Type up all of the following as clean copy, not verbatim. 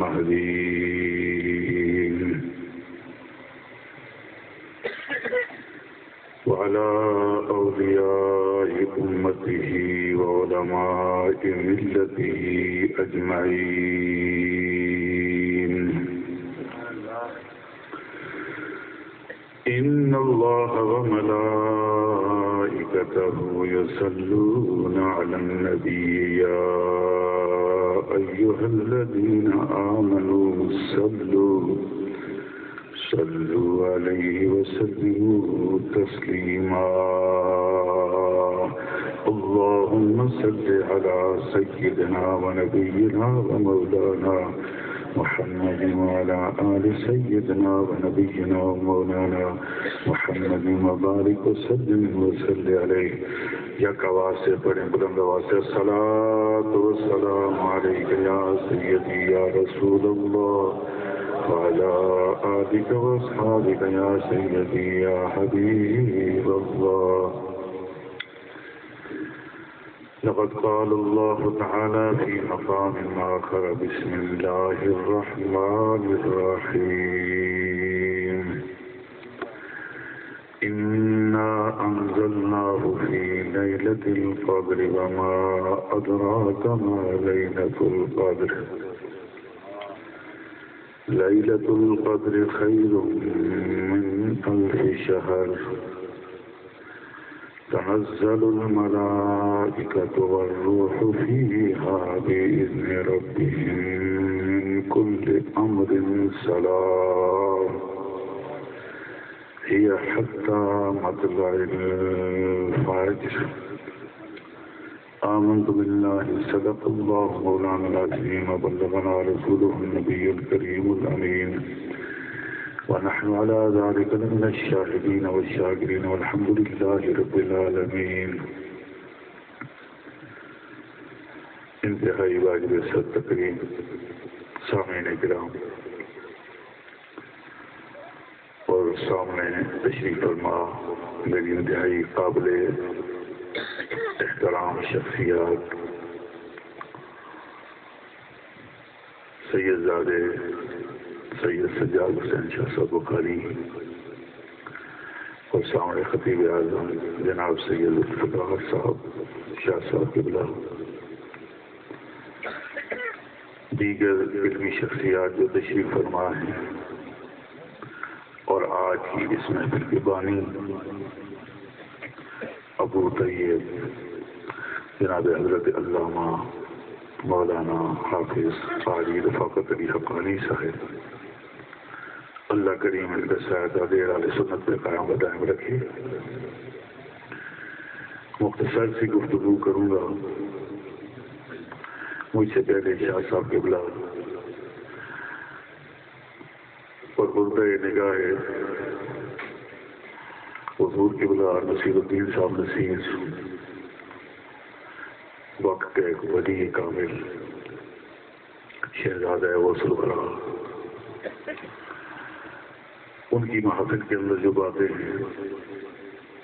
المهديين وعلى أولياء أمته وعلماء ملته أجمعين. إن الله وملائكته يصلون على النبي يا أيها الذين آمنوا صلوا عليه وسلموا تسليما. اللهم صل على سيدنا ونبينا ومولانا محمد وعلى آل سيدنا ونبينا ومولانا محمد وبارك وسلم وصل عليه. یا آواز سے پڑھیں بلند آواز سے الصلاۃ والسلام علیک یا سیدی یا رسول اللہ وعلى آلك وأصحابك يا سيدي يا حبيب الله. لقد قال الله تعالى في مقام آخر بسم الله الرحمن الرحيم. إنا أنزلناه في ليلة القدر وما أدراك ما ليلة القدر. ليلة القدر خير من 1000 شهر. تنزل الملائكة والروح فيها بإذن ربهم من كل أمر سلام هي حتى مطلع الفجر. آمنت بالله صدق الله مولانا العظيم وبلغنا رسوله النبي الكريم الأمين ونحن على ذلك من الشاهدين والشاكرين والحمد لله رب العالمين. انتہائی واجب صد تقریم سامعین کرام اور سامنے تشریف فرما میری انتہائی قابل احترام شخصیات سید زادے سید سجاد حسین شاہ صاحب بخاری اور سامنے خطیب اعظم جناب سید الفتاح صاحب شاہ صاحب قبلہ، دیگر علمی شخصیات جو تشریف فرما ہیں، اور آج کی اس محفل کے بانی ابو طیب جناب حضرت علامہ مولانا حافظ قاری رفاقت علی حقانی صاحب، اللہ کریم ان کا سایہ دیر علیہ سنت پہ قائم و دائم رکھے. مختصر سی گفتگو کروں گا. مجھ سے پہلے شاہ صاحب قبلہ اور بردہ نگاہ حضور قبلہ نصیر الدین صاحب نصیر وقت کے ایک ولی کامل شہزادہ غوث الورا، ان کی محافل کے اندر جو باتیں ہیں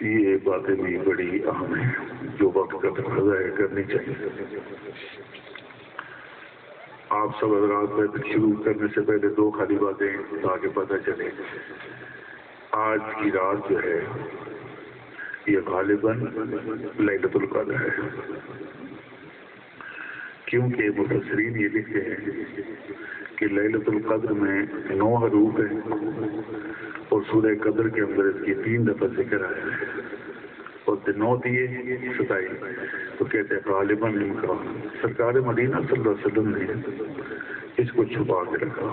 یہ باتیں بھی بڑی اہم ہیں جو وقت کا تقاضا ہے کرنی چاہیے. آپ سب حضرات میں شروع کرنے سے پہلے دو خالی باتیں تاکہ پتہ چلے. آج کی رات جو ہے یہ غالباً لیلۃ القدر ہے، کیونکہ مفسرین یہ لکھتے ہیں کہ لیلۃ القدر میں 9 حروف ہیں اور سورہ قدر کے اندر اس کی 3 دفعہ ذکر آیا ہے اور 9 دیے 27، تو کہتے ہیں غالباً ان کا سرکار مدینہ صلی اللہ علیہ وسلم نے اس کو چھپا کے رکھا.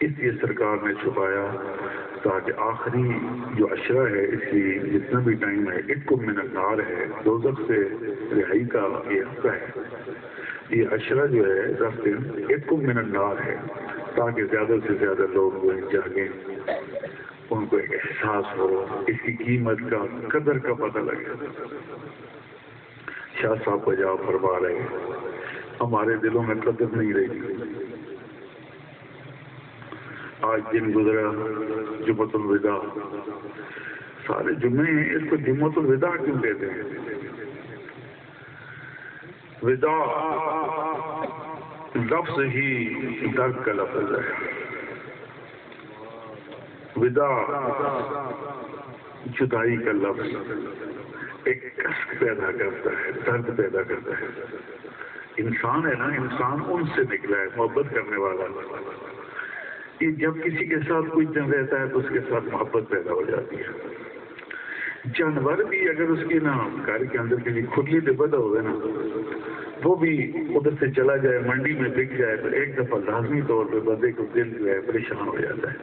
اس لیے سرکار نے چھپایا تاکہ آخری جو عشرہ ہے اس کی جتنا بھی ٹائم ہے اتکم من النار ہے، دوزخ سے رہائی کا یہ حصہ ہے. یہ عشرہ جو ہے 10 دن اتکم من النار ہے تاکہ زیادہ سے زیادہ لوگ وہ جاگیں، ان کو ایک احساس ہو، اس کی قیمت کا قدر کا پتہ لگے. شاہ صاحب کو جواب فرما رہے ہمارے دلوں میں قدر نہیں رہی. آج دن گزرا جمعۃ الوداع، سارے جمعے ہیں، اس کو جمعۃ الوداع کیوں کہتے ہیں؟ وداع لفظ ہی درد کا لفظ ہے. ودا جدائی کا لفظ ایک کشک پیدا کرتا ہے، درد پیدا کرتا ہے. انسان ہے نا، انسان ان سے نکلا ہے محبت کرنے والا. کہ جب کسی کے ساتھ کوئی دن رہتا ہے تو اس کے ساتھ محبت پیدا ہو جاتی ہے. جانور بھی اگر اس کی نا گھر کے اندر کے لیے کھلی بدا ہوئے نا، وہ بھی ادھر سے چلا جائے منڈی میں بک جائے تو ایک دفعہ لازمی طور پہ بدے کو دل جو ہے پریشان ہو جاتا ہے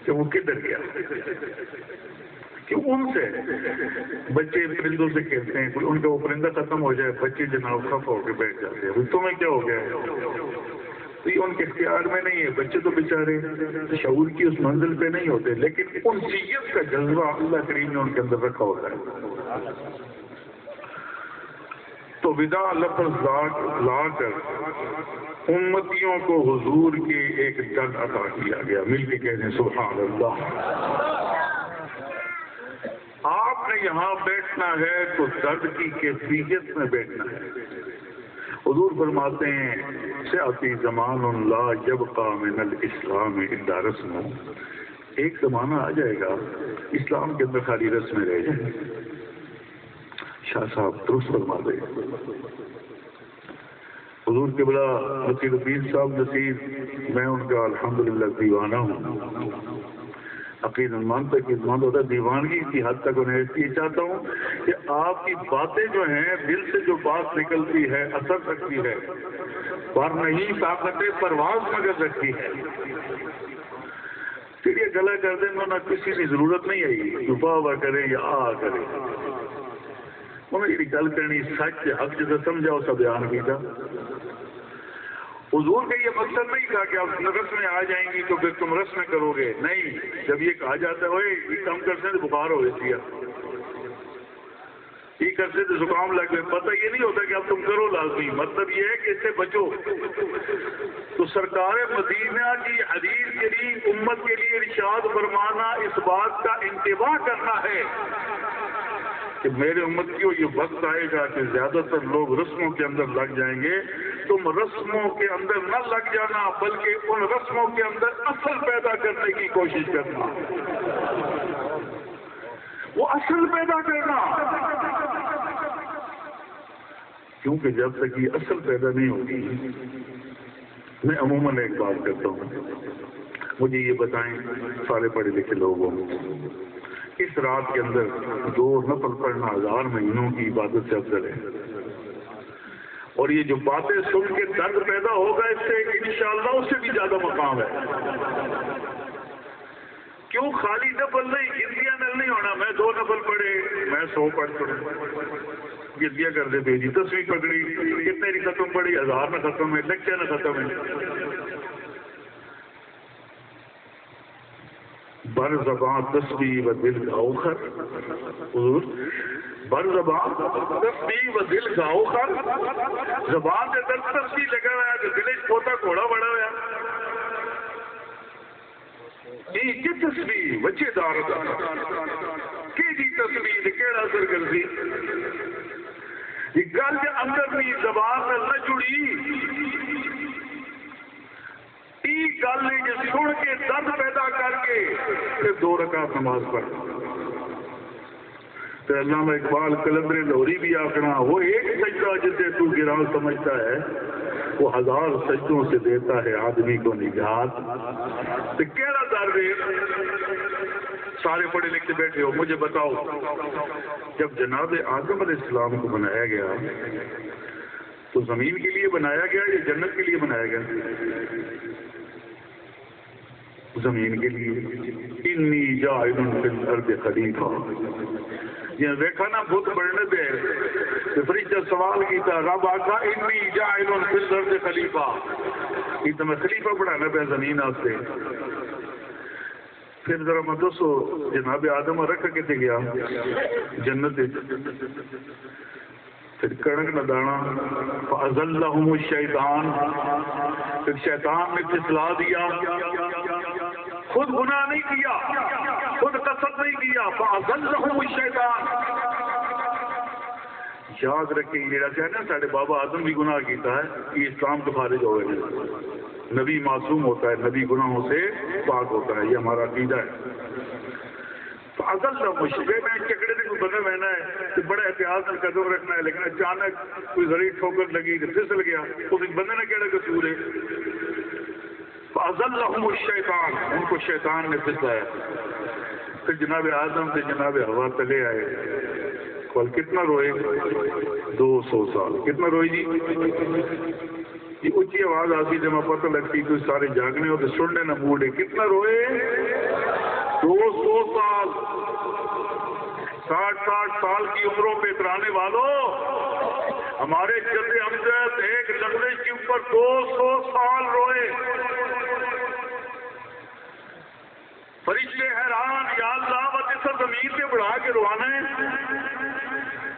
کہ وہ کدھر گیا. کہ ان سے بچے پرندوں سے کھیلتے ہیں، ان کا وہ پرندہ ختم ہو جائے بچے جناب خفا ہو کے بیٹھ جاتے ہیں، تمہیں کیا ہو گیا؟ تو یہ ان کے اختیار میں نہیں ہے. بچے تو بیچارے شعور کی اس منزل پہ نہیں ہوتے، لیکن انسیت کا جذبہ اللہ کریم نے ان کے اندر رکھا ہوتا ہے. تو ودا لفظ لا کر امتیوں کو حضور کے ایک درد عطا کیا گیا. مل کے کہنے سبحان اللہ. آپ نے یہاں بیٹھنا ہے تو درد کی کیفیت میں بیٹھنا ہے. حضور فرماتے ہیں سیاتی زمان لا یبقى من الاسلام الا رسم. ایک زمانہ آ جائے گا اسلام کے اندر خالی رسمیں رہ جائیں. شاہ صاحب درست فرما دے. حضور کے بلا نصیر الدین صاحب نصیر، میں ان کا الحمدللہ دیوانہ ہوں. عقید المان تک مند ہوتا دیوانگی کی حد تک انہیں اس لیے چاہتا ہوں کہ آپ کی باتیں جو ہیں دل سے جو بات نکلتی ہے اثر رکھتی ہے، پر نہیں طاقت پرواز مگر رکھتی ہے. پھر یہ گلا کر دیں نہ کسی کی ضرورت نہیں آئی چھپا ہوا کرے یا آ کرے. انہیں یہ گل کرنی سچ حق جسے سمجھا اسا بیان کیتا. حضور کا یہ مقصد نہیں تھا کہ آپ رسمیں آ جائیں گی تو پھر تم رسمیں کرو گے. نہیں، جب یہ کہا جاتا ہے یہ کام کرتے تو بخار ہو جاتی ہے، یہ کرتے تو زکام لگ گئے، پتہ یہ نہیں ہوتا کہ اب تم کرو لازمی. مطلب یہ ہے کہ اس سے بچو. تو سرکار مدینہ کی حدیث کے لیے امت کے لیے ارشاد فرمانا اس بات کا انتباہ کرنا ہے کہ میرے امت کی یہ وقت آئے گا کہ زیادہ تر لوگ رسموں کے اندر لگ جائیں گے. تم رسموں کے اندر نہ لگ جانا بلکہ ان رسموں کے اندر اصل پیدا کرنے کی کوشش کرنا. وہ اصل پیدا کرنا، کیونکہ جب تک یہ اصل پیدا نہیں ہوگی. میں عموماً ایک بات کرتا ہوں، مجھے یہ بتائیں سارے پڑھے لکھے لوگوں اس رات کے اندر 2 نفل پڑھنا 1000 مہینوں کی عبادت سے افضل ہے. اور یہ جو باتیں سن کے درد پیدا ہوگا اس سے انشاءاللہ اس سے بھی زیادہ مقام ہے. کیوں خالی نفل نہیں، گنتیاں نل نہیں ہونا. میں 2 نفل پڑھے میں 100 پڑھ کروں، گنتیاں کر دے بھیجی 10ویں پکڑی کتنے کی ختم پڑھی 1000 نہ ختم ہے، لیکچر نہ ختم ہے. بر زبان تسبیح و دل کا اوخر. حضور بر زبان تسبیح و دل کا اوخر. زبان سے درد تسبیح لگا ہوا ہے کہ دل پوتا گھوڑا بڑا ہوا کی تسبیح بچے دار کی تسبیح کیڑا اثر کرتی. یہ گل کے اندر بھی زبان نہ جڑی گل جو سن کے درد پیدا کر کے پھر 2 رکعت نماز پڑھ. تو علامہ اقبال قلندر لاہوری بھی آخنا وہ ایک سجدہ جسے تو گرا سمجھتا ہے وہ 1000 سجدوں سے دیتا ہے آدمی کو نجات. تو کیڑا درد ہے؟ سارے پڑھے لکھے بیٹھے ہو، مجھے بتاؤ جب جناب آدم علیہ السلام کو بنایا گیا تو زمین کے لیے بنایا گیا یا جنت کے لیے بنایا گیا؟ زمین کے لیے. انی جاعل فی الارض خلیفہ. یہ دیکھا نا بت بڑھنے دے تو فرشتہ سوال کیتا رب آقا انی جاعل فی الارض خلیفہ. یہ تو میں خلیفہ بڑھانا پہ زمین آستے. پھر ذرا میں دوستو جناب آدم رکھ کے تھے گیا جنت. پھر کڑک نہ دانا فَأَزَلَّهُمُ الشَّيْطَانُ. پھر شیطان نے پھسلا دیا. خود گناہ نہیں کیا، خود قصد نہیں کیا. فَأَزَلَّهُمُ الشَّيْطَانُ. یاد رکھیں جڑا کہ نا سارے بابا آدم بھی گناہ کیتا ہے یہ اسلام تو خارج ہو گئے. نبی معصوم ہوتا ہے, نبی گناہوں سے پاک ہوتا ہے, یہ ہمارا عقیدہ ہے. تو اصل تو مشکل میں چکڑے سے کوئی بندہ بہنا ہے تو بڑے احتیاط سے قدم رکھنا ہے, لیکن اچانک کوئی ذریع ٹھوکر لگی تو پھسل گیا, اس بندے نے کہڑا قصور ہے. فَأَضَلَّهُمُ الشَّيْطَانُ, ان کو شیطان نے پھسلایا. پھر جناب آدم سے جناب ہوا تلے آئے. کل کتنا روئے؟ 200 سال. کتنا روئے جی؟ یہ اونچی آواز آتی جب پتہ لگتی کوئی سارے جاگنے ہو تو سننے نہ موڑے. کتنا روئے؟ 200 سال. 60 سال کی عمروں پہ اترانے والوں, ہمارے جد امجد ایک لفظ کے اوپر 200 سال روئے. فرشتے حیران, یا اللہ بس زمین پہ بڑھا کے روانا ہے,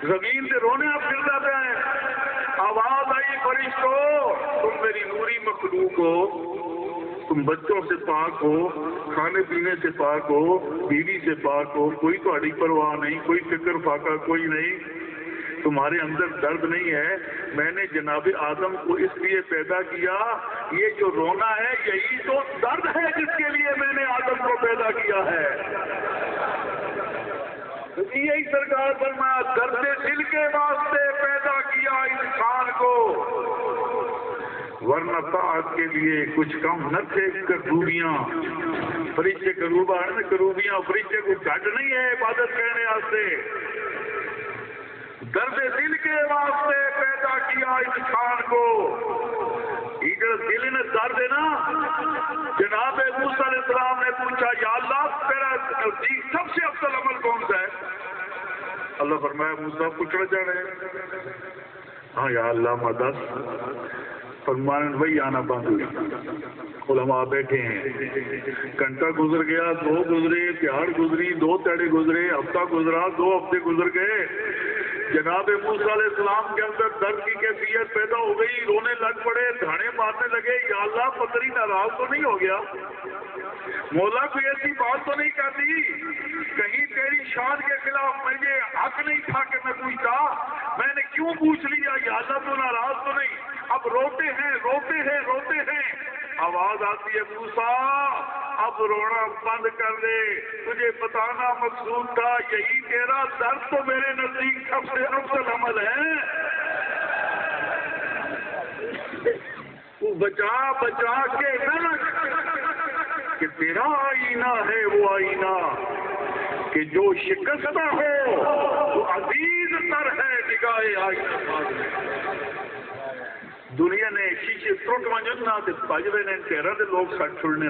زمین سے رونے آپ گر جاتے ہیں. آواز آئی فرشتوں, تم میری نوری مخلوق ہو, تم بچوں سے پاک ہو, کھانے پینے سے پاک ہو, بیوی سے پاک ہو, کوئی تہاڈی پرواہ نہیں, کوئی فکر فاقہ کوئی نہیں, تمہارے اندر درد نہیں ہے. میں نے جناب آدم کو اس لیے پیدا کیا, یہ جو رونا ہے یہی تو درد ہے جس کے لیے میں نے آدم کو پیدا کیا ہے. یہی سرکار فرمایا, درد دل کے واسطے پیدا کیا انسان کو, ورنہ طاعت کے لیے کچھ کم نہ تھے کروبیاں. فرشتے کروبا ہے نا, کروبیاں فرشتے کو گھٹ نہیں ہے عبادت کرنے واسطے, درد دل کے واسطے پیدا کیا انسان کو. یہ جو دل نے درد ہے نا, جناب موسیٰ علیہ السلام نے پوچھا, یا اللہ تیرا نزدیک سب سے افضل عمل کون سا ہے؟ اللہ فرمایا موسیٰ پوچھنا چاہ رہے ہیں. ہاں یا اللہ مدد. فرمانے وہی آنا بند ہوئی. علماء بیٹھے ہیں, گھنٹہ گزر گیا, 2 گزرے, تہاڑ گزری, 2 تہاڑے گزرے, ہفتہ گزرا, 2 ہفتے گزر گئے. جناب موسیٰ علیہ السلام کے اندر درد کی کیفیت پیدا ہو گئی, رونے لگ پڑے, دھاڑے مارنے لگے, یا اللہ پتری ناراض تو نہیں ہو گیا, مولا کوئی ایسی بات تو نہیں کرتی, کہیں تیری شان کے خلاف مجھے حق نہیں تھا کہ میں پوچھتا, میں نے کیوں پوچھ لیا, یا اللہ تو ناراض تو نہیں. اب روتے ہیں روتے ہیں روتے ہیں, آواز آتی ہے موسیٰ اب رونا بند کر دے, تجھے بتانا مقصود تھا, یہی تیرا درد تو میرے نزدیک سب سے افضل عمل ہے. تو بچا بچا کے نہ کہ تیرا آئینہ ہے وہ آئینہ کہ جو شکستہ ہو تو عزیز تر ہے نگاہ آئینہ. دنیا نے شیشے ٹوٹ وجنا بجے نے تیرا دے لوگ سٹ چھڑنے,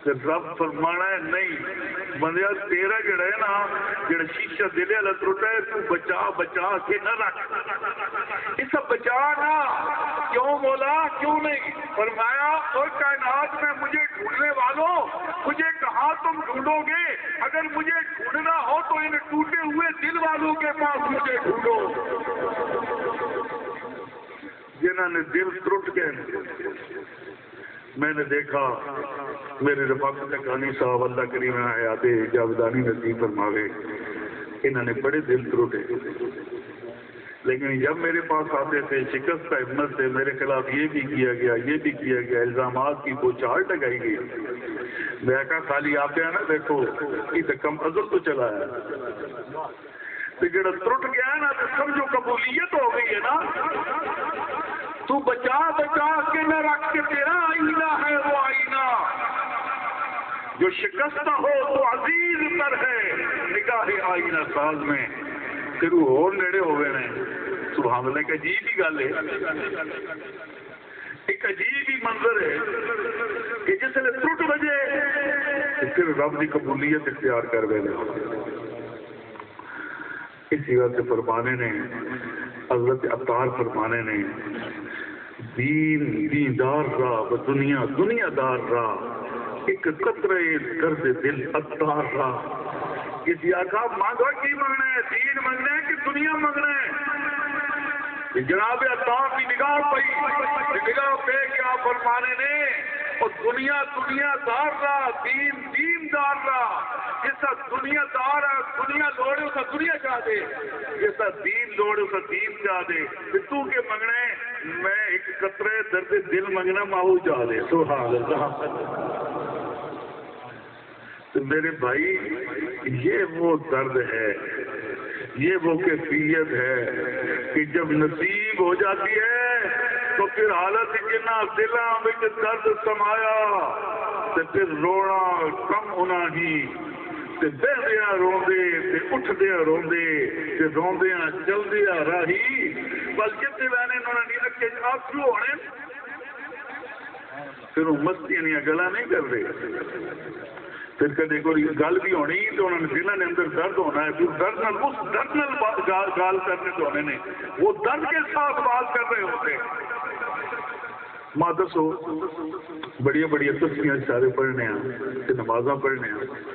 رب فرمانا ہے نہیں بندیا تیرا جڑا ہے نا, جڑا شیشہ دل والا ٹوٹا ہے, تو بچا بچا کے نہ رکھ, اس بچا نہ. کیوں مولا کیوں نہیں؟ فرمایا اور کائنات میں مجھے ڈھونڈنے والوں, مجھے کہاں تم ڈھونڈو گے؟ اگر مجھے ڈھونڈنا ہو تو ان ٹوٹے ہوئے دل والوں کے پاس مجھے ڈھونڈو, جنہوں نے دل ٹوٹ گئے. میں نے دیکھا میرے رفاقت کہانی صاحب اللہ کریم حیات جاودانی نصیب فرماوے, انہوں نے بڑے دل ٹوٹے, لیکن جب میرے پاس آتے تھے شکست کا ہمت سے میرے خلاف یہ بھی کیا گیا, یہ بھی کیا گیا, الزامات کی بوچھار لگائی گئی. میں کہا خالی آپ نا دیکھو یہ تو کم ازل تو چلا ہے, تو جڑا ٹوٹ گیا ہے نا تو سمجھو قبولیت ہو گئی ہے نا. تو بچا بچا کے نہ رکھ کے تیرا آئینہ ہے وہ آئینہ جو شکستہ ہو تو عزیز تر ہے نگاہ آئینہ ساز میں. پھر وہ اور نیڑے ہوئے نے. سبحان اللہ, ایک عجیب ہی گل ہے, ایک عجیب ہی منظر ہے کہ جس نے ٹوٹ بجے پھر رب کی قبولیت اختیار کر گئے. اسی وقت فرمانے نے حضرت عطار فرمانے نے دیندار راہ و دنیا دار راہ ایک قطرے درد دل عطار راہ. کسی آقا مانگو کی مانگنا ہے, دین مانگنا ہے کہ دنیا مانگنا ہے؟ جناب عطار کی نگاہ پئی, نگاہ پہ کیا فرمانے نے, اور دنیا دار راہ, دین دار رہا جس کا دنیا دار ہے دنیا لوڑے اس کا دنیا چاہ دے جس کا دین لوڑے اس کا دین چاہ دے تو کے منگنا ہے میں ایک قطرے درد دل منگنا ماہو چاہ دے سبحان اللہ تو میرے بھائی یہ وہ درد ہے یہ وہ کیفیت ہے کہ جب نصیب ہو جاتی ہے تو پھر حالت جنا دلاں وچ درد سمایا تے پھر رونا کم ہونا ہی تے بہدیاں روندے تے اٹھدیاں روندے تے روندیاں چلدیاں راہی بلکہ تے وینے انہوں نے اکھے آنسو ہونے پھر وہ مستی نہیں گلا نہیں کر رہے پھر کدے کوئی گل بھی ہونی تو انہوں نے دلوں نے اندر درد ہونا ہے پھر درد نال اس درد نال گال کرنے تو ہونے نے وہ درد کے ساتھ بات کر رہے ہوتے ماں دسو بڑی بڑی تصویریں سارے پڑھنے ہیں نمازاں پڑھنے ہیں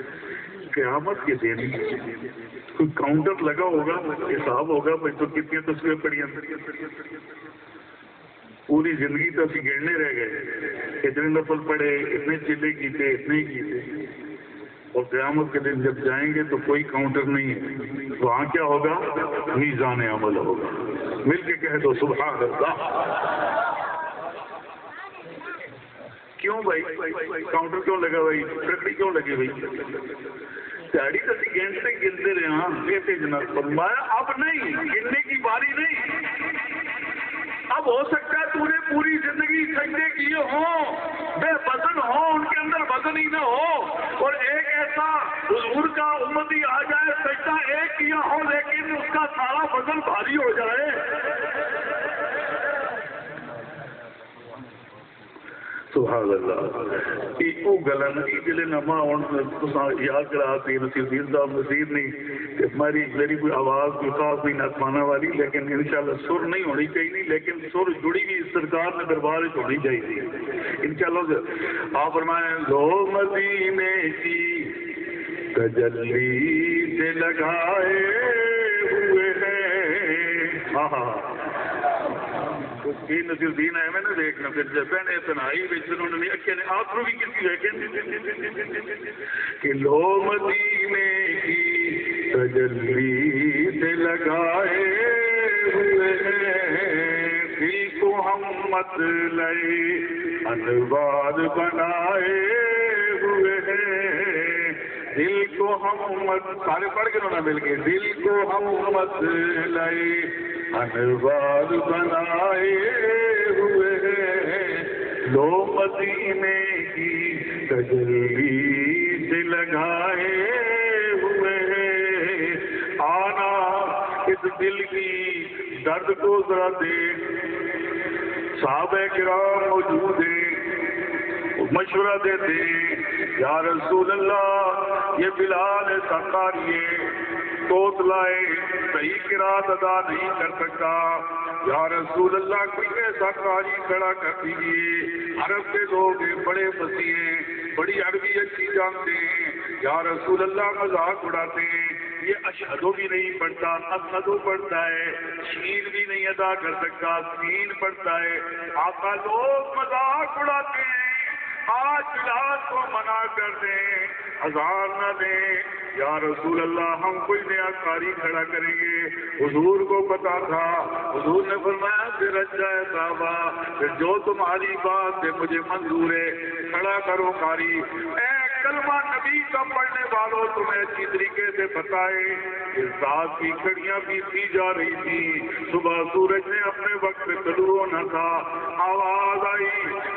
قیامت کے دن کوئی کاؤنٹر لگا ہوگا حساب ہوگا بھائی تو کتنی تصویریں پڑھی پوری زندگی تو اسی گڑنے رہ گئے اتنے نفل پڑے اتنے چلے کیتے اتنے ہی کیتے اور قیامت کے دن جب جائیں گے تو کوئی کاؤنٹر نہیں ہے وہاں کیا ہوگا میزان عمل ہوگا مل کے کہہ دو سبحان اللہ کیوں بھائی کاؤنٹر کیوں لگا بھائی لکڑی کیوں لگی بھائی دیہڑی تو گھنٹے گنتے رہے ہاں کہتے جناب فرمایا اب نہیں گننے کی باری نہیں اب ہو سکتا ہے تو نے پوری زندگی سجدے کیے ہوں بے وزن ہو ان کے اندر وزن ہی نہ ہو اور ایک ایسا حضور کا امتی آ جائے سجدہ ایک کیا ہو لیکن اس کا سارا وزن بھاری ہو جائے سبحان اللہ ایکو گلا نہیں جلے نما یاد کرا تی نصیر الدین صاحب نصیر نہیں کہ میری کوئی آواز کوئی خاص نہیں نظمانہ والی لیکن انشاءاللہ سر نہیں ہونی چاہیے لیکن سر جڑی بھی سرکار نے دربار ہونی چاہیے انشاءاللہ آپ فرمائیں لو مدینے کی تجلی سے لگائے ہوئے ہیں ہاں ہاں نصیر الدین ہے میں نے دیکھنا پھر جب نے تنہائی انہوں نے اکھے نے آخروں بھی کسی ہے کہ لو مدینے کی تجلی سے لگائے ہوئے ہیں دل کو ہم مت لئے انوار بنائے ہوئے ہیں دل کو ہم مت سارے پڑھ کے انہوں نے مل کے دل کو ہم مت لئے انوار بنائے ہوئے ہیں لو مدینے کی تجلی سے لگائے ہوئے ہیں آنا اس دل کی درد کو ذرا دیکھ صحابہ کرام موجود ہیں مشورہ دیتے یا رسول اللہ یہ بلال سرکاریے توت لائے صحیح قرات ادا نہیں کر سکتا یا رسول اللہ کوئی ایسا قاری کھڑا کر دیجیے عرب کے لوگ بڑے فصیح ہیں بڑی عربی اچھی جانتے ہیں یا رسول اللہ مذاق اڑاتے ہیں یہ اشہدو بھی نہیں پڑھتا اسہدو پڑھتا ہے شین بھی نہیں ادا کر سکتا سین پڑھتا ہے آقا لوگ مذاق اڑاتے ہیں آج بلال کو منع کر دیں اذان نہ دیں یا رسول اللہ ہم کوئی نیا قاری کھڑا کریں گے حضور کو پتا تھا حضور نے فرمایا پھر اچھا ہے صحابہ پھر جو تمہاری بات ہے مجھے منظور ہے کھڑا کرو قاری اے کلمہ نبی کا پڑھنے والوں تمہیں اچھی طریقے سے بتائے اس رات کی کھڑیاں بھی دی جا رہی تھی صبح سورج نے اپنے وقت پہ طلوع ہونا تھا آواز آئی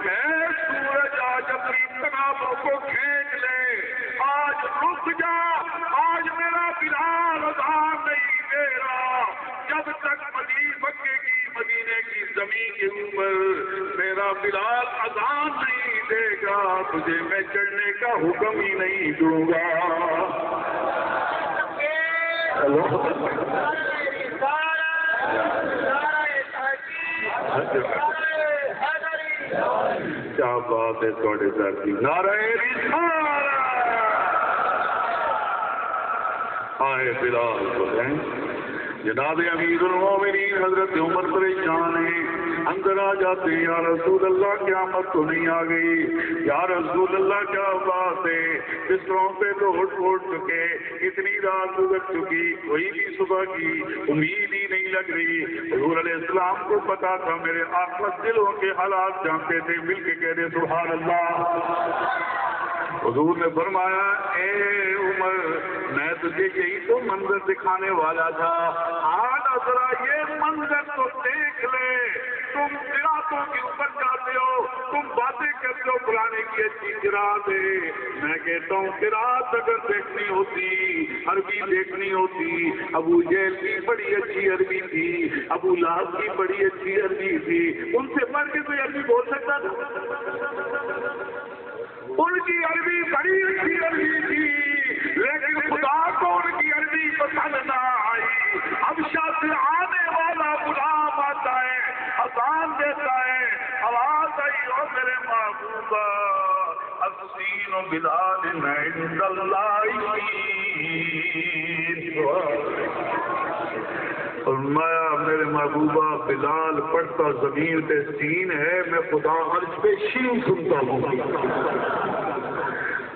اے سورج آج اپنی تنابوں کو کھینچ لے آج رک جا آج میرا بلال اذان نہیں دے رہا جب تک مدینے کی زمین کے اوپر میرا بلال اذان نہیں دے گا تجھے میں چڑھنے کا حکم ہی نہیں دوں گا کیا بات ہے تھوڑے ساتھی نعرہ رسالت آئے بلال کو ہیں جناب امیر المومنین حضرت عمر پریشان ہیں اندر آ جاتے ہیں، یا رسول اللہ قیامت تو نہیں آ گئی، یا رسول اللہ کیا بات ہے، بستروں پہ تو اٹھ چکے، اتنی رات گزر چکی، کوئی بھی صبح کی امید ہی نہیں لگ رہی۔ حضور علیہ السلام کو پتا تھا میرے آقا دلوں کے حالات جانتے تھے، مل کے کہہ دے سبحان اللہ۔ حضور نے فرمایا اے عمر میں تجھے یہی تو منظر دکھانے والا تھا، آج ذرا یہ منظر تو دیکھ لے، تم قراتوں کے اوپر جاتے ہو، تم باتیں کرتے ہو قرآن کی اچھی قرات ہے، میں کہتا ہوں قرات اگر دیکھنی ہوتی، عربی دیکھنی ہوتی، ابو جہل کی بڑی اچھی عربی تھی، ابو لہب کی بڑی اچھی عربی تھی، ان سے پڑھ کے کوئی عربی بول سکتا تھا؟ ان کی عربی بڑی اچھی عربی تھی، لیکن خدا کو ان کی عربی پسند نہ آئی۔ اب سے آنے والا غلام آتا ہے، اذان دیتا ہے، آواز آئی اور میرے محبوبہ السین بلال عند اللہ، فرمایا میرے محبوبہ بلال پڑھتا زمین پہ سین ہے، میں خدا عرش پہ شین سنتا ہوں،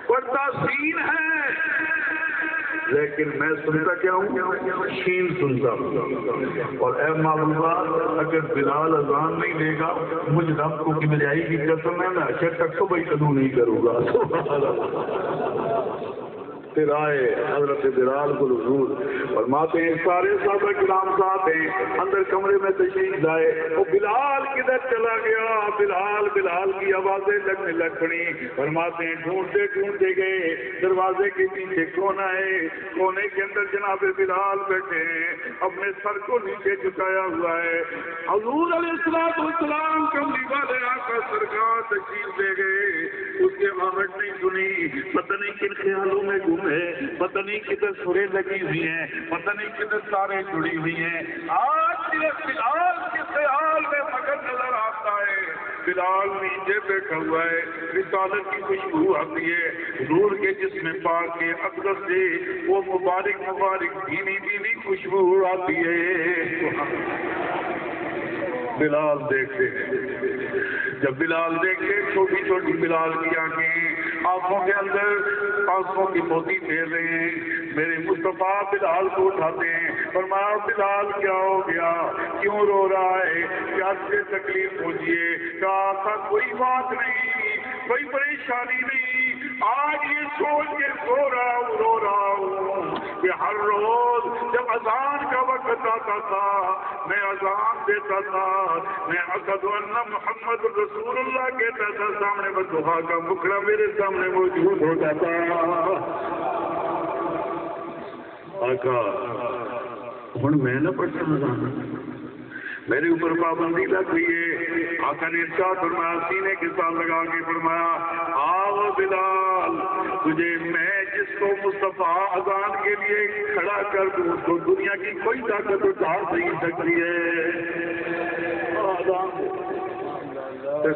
پڑھتا سین ہے لیکن میں سنتا کیا ہوں؟ شین سنتا ہوں۔ اور اے محبوبہ اگر بلال اذان نہیں دے گا، مجھ رب کو کبریائی کی قسم ہے، میں اچھے تک تو بھائی قدو نہیں کروں گا۔ پھر آئے حضرت بلال کو حضور فرماتے ہیں سارے صحابہ کرام ساتھ ہیں، اندر کمرے میں تشریف لائے، وہ بلال کدھر چلا گیا؟ بلال کی آوازیں لگنے لگ پڑی، فرماتے ہیں ڈھونڈتے گئے، دروازے کے پیچھے کونا ہے، کونے کے اندر جناب بلال بیٹھے ہیں، اپنے سر کو نیچے جھکایا ہوا ہے۔ حضور علیہ السلام کملی والے آقا سرکار تشریف لے گئے، اس کے آہٹ نہیں سنی، پتہ نہیں کن خیالوں میں گھومے، پتہ نہیں کدھر سریں لگی ہوئی ہیں، پتہ نہیں کدھر تاریں جڑی ہوئی ہیں۔ آج صرف بلال کے خیال میں مگر نظر آتا ہے، بلال نیچے بیٹھا ہوا ہے، رسالت کی خوشبو آتی ہے، حضور کے جسم پاک کے اقدس سے وہ مبارک دھیمی خوشبو آتی ہے۔ بلال دیکھتے ہیں، جب بلال دیکھتے چھوٹی چھوٹی بلال کی آنکھیں آنکھوں کے اندر آنسوں کی موتی پھیر رہے ہیں، میرے مصطفیٰ بلال کو اٹھاتے ہیں، فرمایا بلال کیا ہو گیا، کیوں رو رہا ہے، کیا سے تکلیف پہنچیے؟ کہا تھا کوئی بات نہیں، کوئی پریشانی نہیں، آج یہ سوچ کے رو رہا ہوں کہ ہر روز جب اذان کا وقت آتا تھا میں اذان دیتا تھا، میں اشہد ان محمد رسول اللہ کہتا تھا، سامنے بدوہا کا مکڑا میرے سامنے موجود ہوتا تھا۔ آقا ہن میں نہ پڑھتا اذان، میرے اوپر پابندی لگ گئی ہے۔ آقا نے ارشاد فرمایا، سینے کے ساتھ لگا کے فرمایا، آؤ بلال تجھے میں جس کو مصطفیٰ اذان کے لیے کھڑا کر دوں تو دنیا کی کوئی طاقت اٹھا نہیں سکتی ہے۔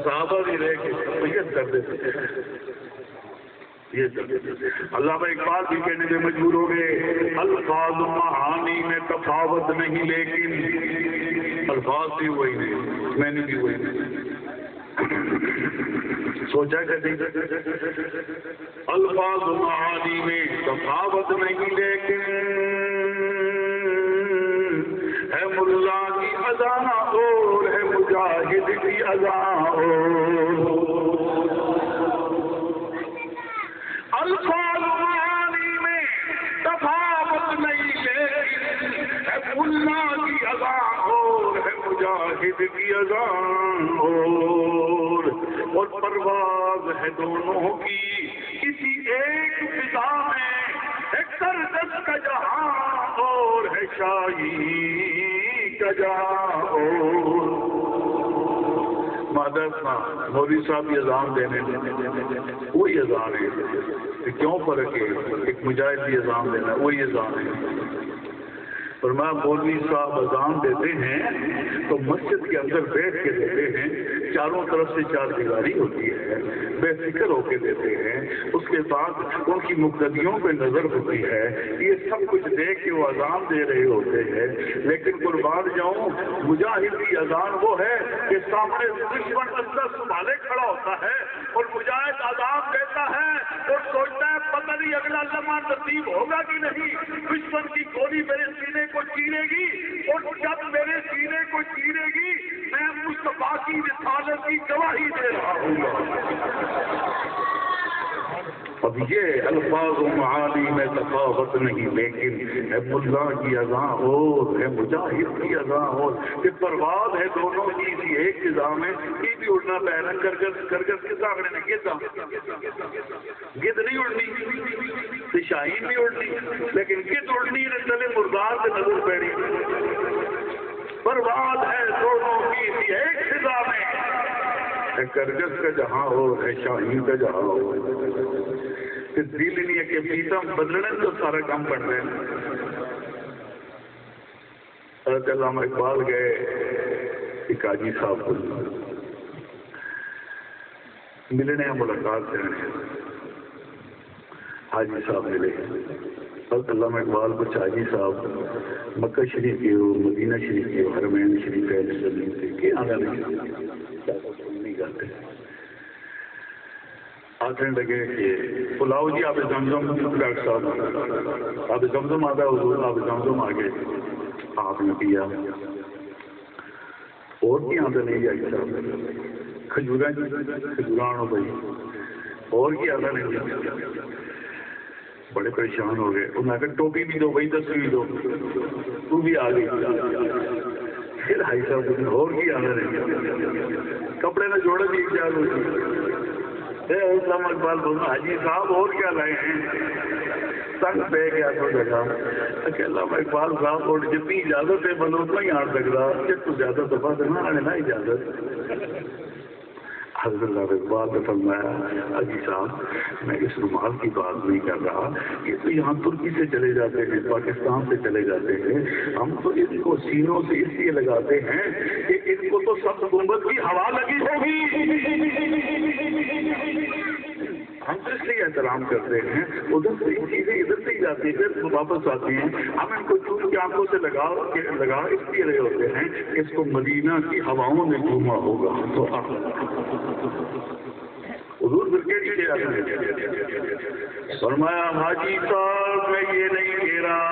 صحابہ بھی رہ کے تقویت کر دیتے علامہ اقبال بھی کہنے میں مجبور ہو گئے، الفاظ معانی میں تفاوت نہیں لیکن الفاظ بھی وہی نہیں، میں نے بھی وہی نہیں سوچا کہ الفاظ معانی میں تفاوت نہیں لیکن ہے ملا کی اذان اور ہے مجاہد کی اذان اور۔ الفاظ معانی میں تفاوت نہیں لیکن ہے ملا کی اذان اور ہے مجاہد کی اذان اور پرواز ہے دونوں کی کسی ایک فضا میں، ہے کردس کا جہاں اور ہے شاہی کا جہاں اور۔ مادرسہ مولوی صاحب یہ اذان دینے وہی اذان ہے، کیوں فرق ہے؟ ایک مجاہد کی اذان دینا وہی اذان ہے۔ فرمایا مولوی صاحب اذان دیتے ہیں تو مسجد کے اندر بیٹھ کے دیتے ہیں، چاروں طرف سے چار دیواری ہوتی ہے، بے فکر ہو کے دیتے ہیں، اس کے بعد ان کی مقتدیوں پہ نظر ہوتی ہے، یہ سب کچھ دیکھ کے وہ اذان دے رہے ہوتے ہیں، لیکن قربان جاؤں مجاہد کی اذان وہ ہے کہ سامنے دشمن اندر سنبھالے کھڑا ہوتا ہے اور مجاہد اذان دیتا ہے اور سوچتا ہے پتہ نہیں اگلا لمحہ نصیب ہوگا کہ نہیں، دشمن کی گولی میرے سینے کو چیرے گی اور جب میرے سینے کو چیرے گی میں مصطفیٰ کی رسالت کی گواہی دے رہا ہوں۔ اب یہ الفاظ و معانی میں تفاوت نہیں، لیکن ہے ملا کی اذان اور ہے مجاہد کی اذان اور کہ پرواز ہے دونوں کی اسی ایک نظام میں، یہ بھی اڑنا پہنا کرگس کے ساگڑے نے گدا گد نہیں اڑنی، شاہین نہیں اڑنی، لیکن گد اڑنی نے چلے مردار سے نظر پیڑی، پرواز ہے دونوں کی اسی ایک نظام میں، ہے کرگس کا جہاں ہو ہے شاہین کا جہاں ہو، کہ دل نہیں ہے کہ پیتم بدلنے تو سارا کام پڑنا ہے۔ حضرت علامہ اقبال گئے ایک حاجی صاحب کو ملنے ہیں، ملاقات کرنے، حاجی صاحب ملے، حضرت علامہ اقبال کو حاجی صاحب مکہ شریف کے ہو، مدینہ شریف کے ہو، حرمین شریف کے زمین تھے کہ آگا نہیں گاتے، آخر لگے کہ پلاؤ جی آپ زمزم، ڈاکٹر صاحب آپ زمزم آتا حضور، آپ زمزم آ گئے، آپ نے پیا اور کی آتا نہیں آئی صاحب، کھجوران ہو بھائی اور کی آتا نہیں، بڑے پریشان ہو گئے، انہوں نے کہا ٹوپی بھی دو بھائی، 10 بھی دو، تو بھی آ گئی، پھر بھائی صاحب اور کی آتا نہیں، کپڑے نہ جوڑے بھی ایک جال ہوتی، علامہ اقبال بولنا حاجی صاحب اور کیا لائے ہیں، تنگ پہ گیا تو جگہ کہ علامہ اقبال صاحب اور جتنی اجازت ہے بندوں اتنا ہی آڑ سکتا، جب تو زیادہ دفعہ دینا ہے نا اجازت۔ حضرت علامہ اقبال نے فرمایا حاجی صاحب میں اس رومال کی بات نہیں کر رہا، یہ تو یہاں ترکی سے چلے جاتے ہیں، پاکستان سے چلے جاتے ہیں، ہم تو ان کو سینوں سے اس لیے لگاتے ہیں کہ ان کو تو سب گنبد کی ہوا لگی ہوگی، ہم اس لیے احترام کرتے ہیں، ادھر سے چیزیں ادھر سے ہی جاتی ہیں پھر واپس آتی ہیں، ہم ان کو چون کے آنکھوں سے لگا اس لیے رہے ہوتے ہیں کہ اس کو مدینہ کی ہواؤں میں گھوما ہوگا، تو حضور برکیٹ کیا فرمایا حاجی صاحب میں یہ نہیں کہہ رہا،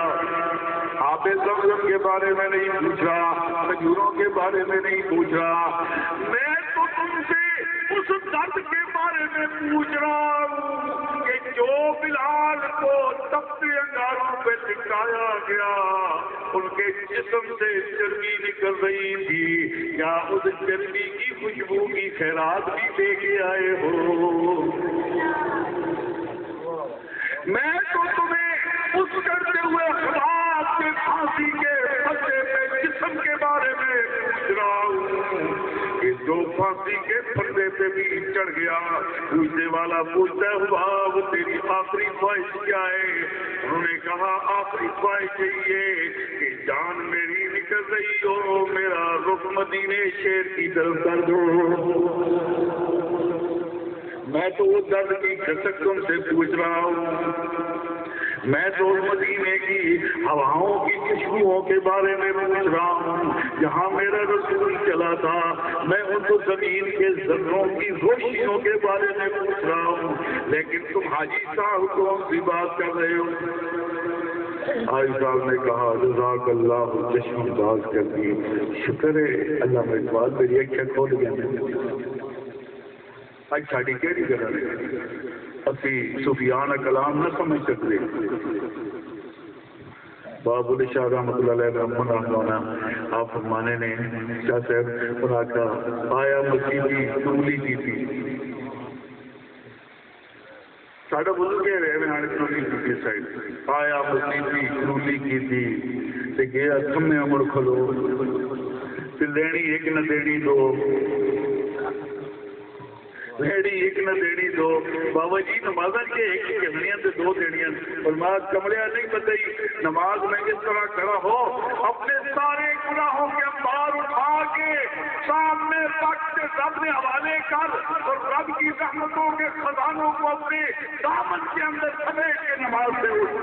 آب زمزم کے بارے میں نہیں پوچھ رہا، کھجوروں کے بارے میں نہیں پوچھ رہا، میں تو تم سے اس درد کے بارے میں پوچھ رہا ہوں کہ جو بلال کو تخت انگاروں پہ لٹایا گیا ان کے جسم سے چربی نکل رہی تھی، کیا اس چربی کی خوشبو کی خیرات بھی دے کے آئے ہو؟ میں تو تمہیں اس کرتے ہوئے خلاف کے پھانسی کے پھندے پہ جسم کے بارے میں پوچھ رہا ہوں کہ جو پھانسی کے پھندے پہ بھی چڑھ گیا، پوچھنے والا پوچھتا ہوا وہ تیری آخری خواہش کیا ہے؟ انہوں نے کہا آخری خواہش یہ کہ جان میری نکل رہی ہو، میرا رخ مدینے شیر کی طرف کر دو۔ میں تو وہ درد کی کھسک تم سے پوچھ رہا ہوں، میں تو مدینے کی ہواؤں کی خوشبوؤں کے بارے میں پوچھ رہا ہوں جہاں میرا رسول چلا تھا، میں ان کو زمین کے ذروں کی روشنیوں کے بارے میں پوچھ رہا ہوں، لیکن تم حاجی صاحب کون سی بات کر رہے ہو؟ حاجی صاحب نے کہا جزاک اللہ، چشم باز کر دی، شکر ہے اللہ میرے بعد میری اکھیں کھول گیا، اج ساڈی کیڑی گل ہے اسی صوفیانہ کلام نہ سمجھ سکتے۔ باب الشاہ رحمۃ اللہ علیہ رحمہ اللہ آپ فرمانے نے شاہ صاحب اور آقا آیا مسیحی قبولی کی تھی، ساڈا بزرگ رہے میں آنے قبولی کی تھی سائڈ آیا مسیحی قبولی کی تھی تے گیا تھمے امر کھلو تے لینی ایک نہ دینی دو، لینی ایک نہ دینی دو، بابا جی نماز کے ایک ہی کہنیاں تے دو دینیاں، فرمایا کمڑیا نہیں بتائی نماز میں اس طرح کھڑا ہو اپنے سارے گناہوں کے انبار اٹھا کے سامنے رکھ کے رب نے حوالے کر اور رب کی رحمتوں کے خزانوں کو اپنے دامن کے اندر سمیٹ کے نماز سے اٹھ.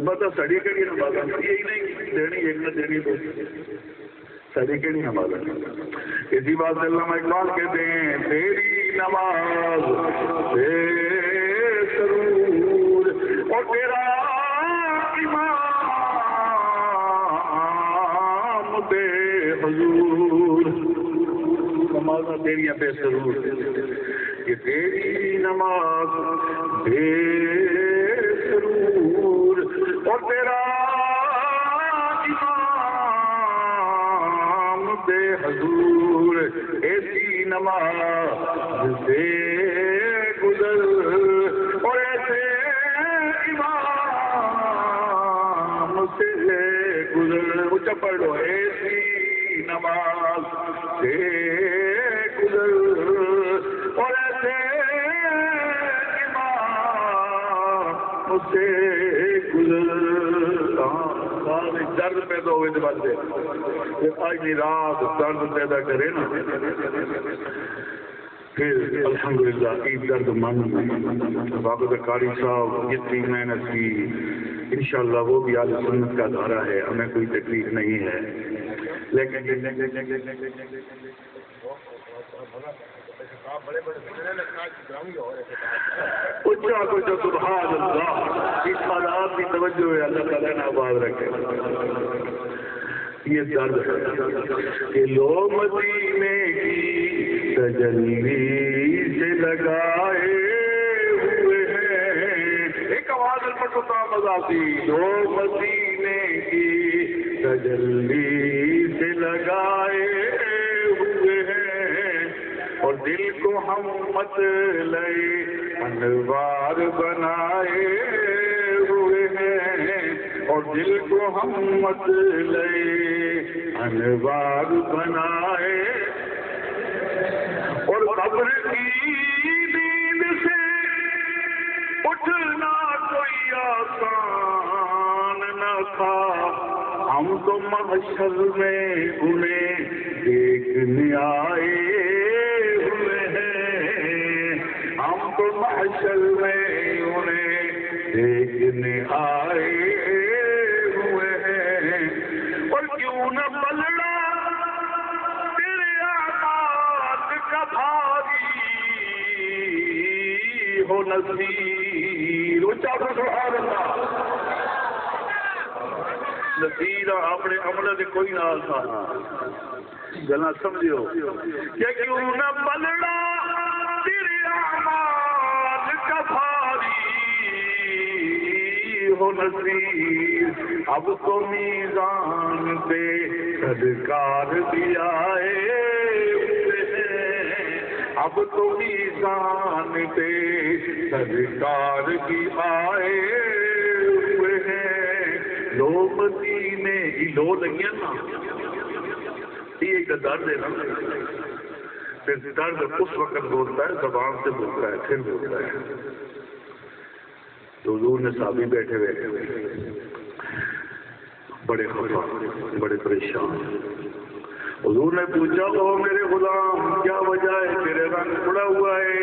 بتا سڑی کہڑی نماز یہی نہیں دینی ایک نہ دینی تو سڑی کہڑی نماز. اسی بات سے علامہ اقبال کہتے ہیں تیری نماز بے سرور اور تیرا امام بے حضور. نماز تیریاں بے سرور کہ تیری نماز بے سرور اور تیرا امام بے حضور. ایسی نماز سے گزر اور ایسے امام سے گزر. اچھا پڑھ لو ایسی نماز سے گزر اور ایسے امام سے گزر. درد پیدا ہوئے تو بات ہے آج بھی رات درد پیدا کرے نا پھر الحمدللہ ایک درد من بابا قاری صاحب جتنی محنت کی انشاءاللہ وہ بھی اہل سنت کا دھارا ہے. ہمیں کوئی تکلیف نہیں ہے لیکن سبحان اللہ اس حالات کی توجہ ہے. اللہ تعالیٰ نے آباد رکھے. یہ درد ہے کہ لو مدینے کی تجلی سے لگائے ہوئے ہیں. ایک آواز پر ہوتا مزہ سی لو مدینے کی تجلی سے لگائے ہوئے ہیں اور دل کو ہم مت لئے انوار بنائے ہوئے ہیں اور دل کو ہم مت لئے انوار بنائے. اور قبر کی نیند سے اٹھنا کوئی آسان نہ تھا. ہم تو محشر میں انہیں دیکھنے آئے ہوئے ہیں. ہم تو محشر میں انہیں دیکھنے آئے ہوئے ہیں. اور کیوں نہ پلڑا تیرے آباد کا بھاری ہو نصیر. اونچا سبحان اللہ. نصیر اپنے عمل سے کوئی نال تھا گلا سمجھو کہ کیوں نہ پلڑا تیرے آباد کا بھاری ہو نصیر. اب تو میزان پہ صدقار بھی آئے ہوئے ہیں. اب تو میزان پہ صدقار بھی آئے ہوئے ہیں. لو مدینے کی لو لگی نا یہ ایک درد ہے نا. پھر درد اس وقت بولتا ہے زبان سے بولتا ہے پھر بولتا ہے. تو حضور نے صحابی بیٹھے ہوئے بڑے خفا بڑے پریشان. حضور نے پوچھا او میرے غلام کیا وجہ ہے تیرے رنگ اڑا ہوا ہے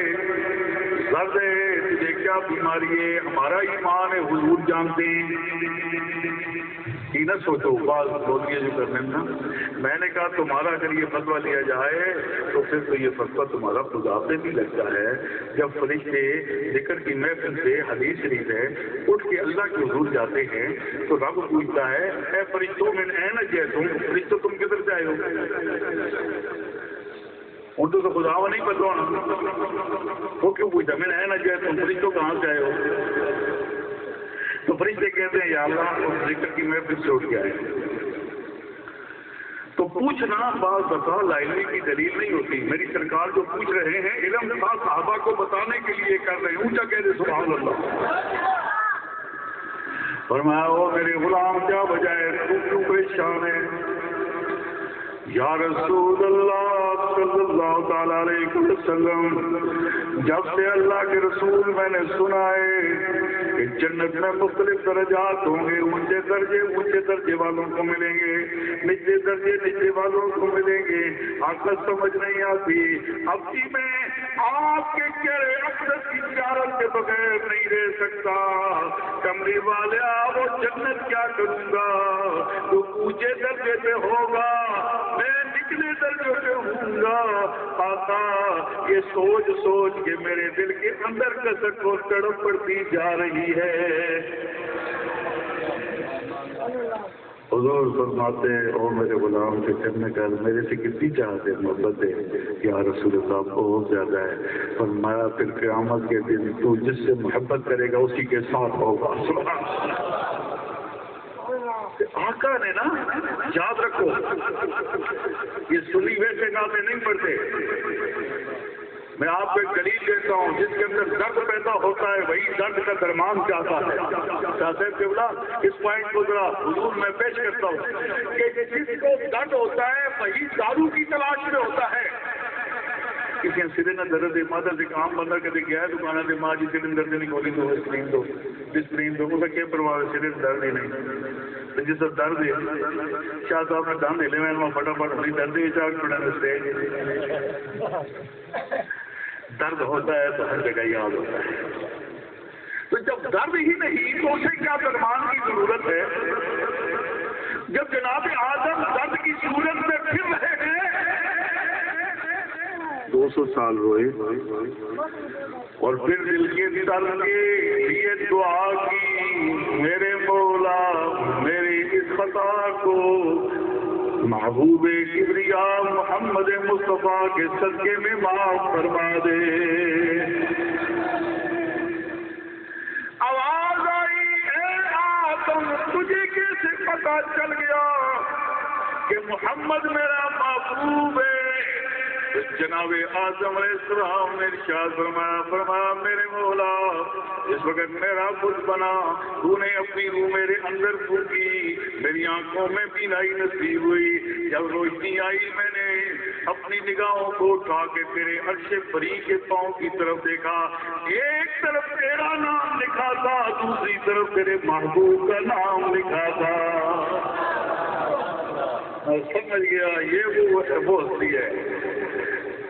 درد ہے تجھے کیا بیماری ہے. ہمارا ایمان ہے حضور جانتے ہیں. نہ سوچو بعض بولیاں جو کرنے نا میں نے کہا تمہارا اگر یہ فتویٰ لیا جائے تو پھر تو یہ فتویٰ تمہارا خدا پہ بھی لگتا ہے. جب فرشتے ذکر کی محفل سے حدیث شریف ہے اٹھ کے اللہ کے حضور جاتے ہیں تو رب پوچھتا ہے اے فرشتوں میں اے جے تم فرشتوں تم کدھر سے آئے ہو. ان تو خدا وہ نہیں پتا ہونا وہ کیوں پوچھتا میں اے جے تم فرشتوں کہاں سے آئے ہو. تو فرشتے کہتے ہیں یا اللہ اس ذکر کی محفل سے اٹھ کے آئے. تو پوچھنا بعض دفعہ لائلمی کی دلیل نہیں ہوتی. میری سرکار جو پوچھ رہے ہیں علم تھا صحابہ کو بتانے کے لیے کر رہے ہیں. اونچا کہہ دے سبحان اللہ. فرمایا او میرے غلام کیا وجہ ہے تو کیوں پریشان ہے. یا رسول اللہ صلی اللہ تعالیٰ علیہ وسلم، جب سے اللہ کے رسول میں نے سنا ہے کہ جنت میں مختلف درجات ہوں گے، اونچے درجے والوں کو ملیں گے، نچلے درجے والوں کو ملیں گے، عقل سمجھ نہیں آتی۔ اب جی میں آپ کے چہرے اقدس کی زیارت کے بغیر نہیں رہ سکتا، کمری والے وہ جنت کیا کروں گا؟ تو اونچے درجے پہ ہوگا، میں نچلے درجے پہ ہوں گا۔ آقا یہ سوچ سوچ کے میرے دل کے اندر کسک اور تڑپ پڑتی جا رہی ہے۔ حضور فرماتے اور میرے غلام سے کرنے کا میرے سے کتنی چاہتے محبت ہے یا رسول اللہ بہت زیادہ ہے۔ فرمایا پھر قیامت کے دن تو جس سے محبت کرے گا اسی کے ساتھ ہوگا۔ آقا نے نا، یاد رکھو یہ سنی ویسے گاتے نہیں پڑتے، میں آپ کو ایک دلیل دیتا ہوں، جس کے اندر درد پیدا ہوتا ہے وہی درد کا درمان چاہتا ہے۔ صاحب قبلہ اس پوائنٹ کو ذرا حضور میں پیش کرتا ہوں کہ جس کو درد ہوتا ہے وہی دارو کی تلاش میں ہوتا ہے۔ کسی سرے نہ درد مادہ سے کام بندہ کدے گیا ہے دکانہ سے ماں جی سلنڈر سے نکولی دو اسکرین دو اسے کیا پرواہ ہے، سرے درد ہی نہیں۔ جس سے درد ہے شاہ صاحب نے دم ہلے میں فٹافٹ نہیں درد ہی چاک پڑا درد ہوتا ہے تو ہر جگہ یاد ہوتا ہے۔ تو جب درد ہی نہیں تو اسے کیا درمان کی ضرورت ہے؟ جب جناب آدم درد کی صورت میں پھر رہے ہیں، 200 سال روئے اور پھر دل کے درد کے لیے دعا کی، میرے مولا میری اس خطا کو محبوب کبریا محمد مصطفیٰ کے صدقے میں معاف فرما دے۔ آواز آئی، اے آدم تجھے کیسے پتا چل گیا کہ محمد میرا محبوب ہے؟ جناب آدم علیہ السلام نے ارشاد فرمایا میرے مولا اس وقت میرا بت بنا، تو نے اپنی روح میرے اندر پھونکی، میری آنکھوں میں بینائی نصیب ہوئی، جب روشنی آئی میں نے اپنی نگاہوں کو اٹھا کے تیرے عرش بری کے پاؤں کی طرف دیکھا، ایک طرف تیرا نام لکھا تھا، دوسری طرف تیرے محبوب کا نام لکھا تھا۔ میں سمجھ گیا یہ وہ ہستی ہے۔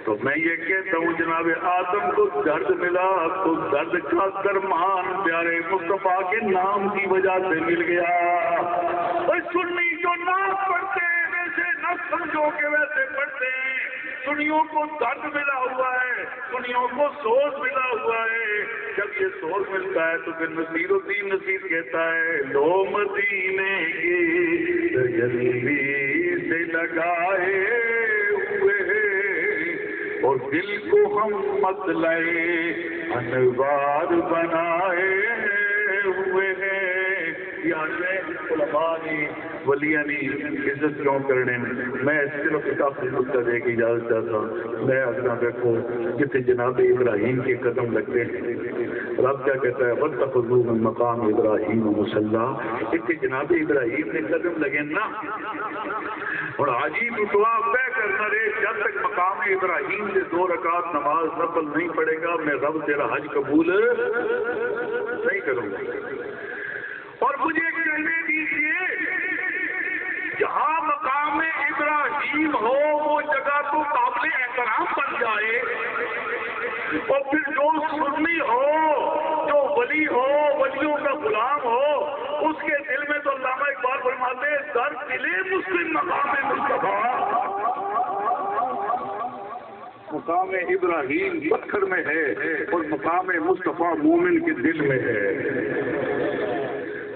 تو میں یہ کہتا ہوں جناب آدم کو درد ملا تو درد کا درمان پیارے مصطفیٰ کے نام کی وجہ سے مل گیا۔ اور سنی جو نہ پڑھتے ویسے نہ سمجھو کہ ویسے پڑھتے ہیں، سنیوں کو درد ملا ہوا ہے، سنیوں کو سوز ملا ہوا ہے۔ جب یہ سوز ملتا ہے تو پھر نصیر الدین نصیر کہتا ہے، لو مدینے کی تجلی سے لگائے ہوئے اور دل کو ہم مطلع انوار بنائے ہوئے ہیں۔ علماء نے ولیاں نے عزت کیوں کرنے میں صرف کافی نقطہ دے کی اجازت چاہتا ہوں۔ میں اپنا دیکھو جتنے جناب ابراہیم کے قدم لگتے ہیں، رب کیا کہتا ہے وَاتَّخَذُوا مِن مَقَامِ إِبْرَاهِيمَ مُصَلًّى، اتنے جناب ابراہیم کے قدم لگے نا، اور حاجی تو دعا طے کرنا رہے جب تک مقام ابراہیم سے 2 رکعت نماز نفل نہیں پڑے گا میں رب تیرا حج قبول نہیں کروں گا۔ اور مجھے کہنے دیجیے جہاں مقام ابراہیم ہو وہ جگہ تو قابل احترام بن جائے، اور پھر جو سنی ہو، جو ولی ہو، ولیوں کا غلام ہو، اس کے دل میں تو علامہ اقبال فرماتے ہیں در دل مسلم مقام مصطفیٰ۔ مقام ابراہیم پتھر میں ہے اور مقام مصطفیٰ مومن کے دل میں ہے۔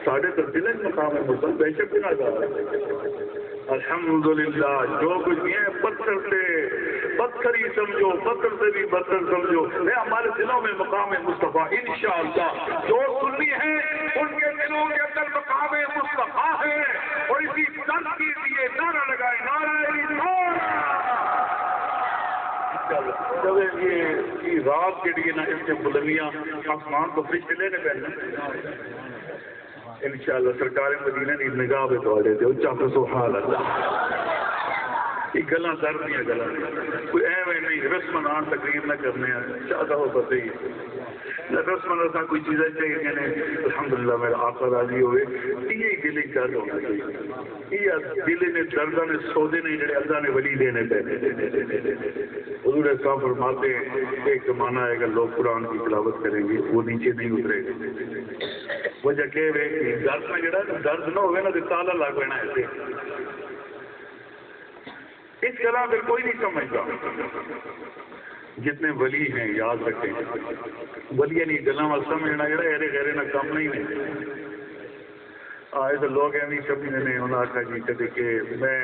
ساڑھے تو دل مقام مصطفیٰ بے شک نہ جا الحمدللہ جو کچھ بھی ہے پتھر سے پتھر ہی سمجھو، پتھر سے بھی بدتر سمجھو، ہمارے دلوں میں مقام مصطفیٰ انشاءاللہ جو سنی ہے ان کے دلوں کے اندر مقام مصطفیٰ ہے، اور اسی درد کے لیے نعرہ لگائے نعرہ جب یہ رات کے لیے نا اس کے بلندیاں آسمان کو فرشتے لینے پہننا انشاءاللہ سرکار مدینہ نے نگاہ پہ توڑے تھے چاہتے سبحان اللہ یہ گلاں درد دیا گلاں کوئی ایویں نہیں رسم آن تقریر نہ کرنے چاہتا ہو پتہ ہی رسم رسا کوئی چیزیں چاہیے نے الحمدللہ میرا آقا راضی ہوئے یہ دل درد ہونا چاہیے یہ دل نے دردہ نے سودے نے جڑے اللہ نے ولی دینے پہ حضور صاحب فرماتے ہیں ایک زمانہ آئے گا لوگ قرآن کی تلاوت کریں گے وہ نیچے نہیں اترے گا وجہ کہ درد میں جڑا درد نہ ہوئے نا تو تالا لگ پینا ایسے اس طرح پھر کوئی نہیں سمجھتا جتنے ولی ہیں یاد رکھیں ولی نہیں گلا وال سمجھنا جڑا ایرے غیرے نہ کم نہیں آئے تو لوگ ایویں سمجھنے نے انہوں نے آخا جی کدے کہ میں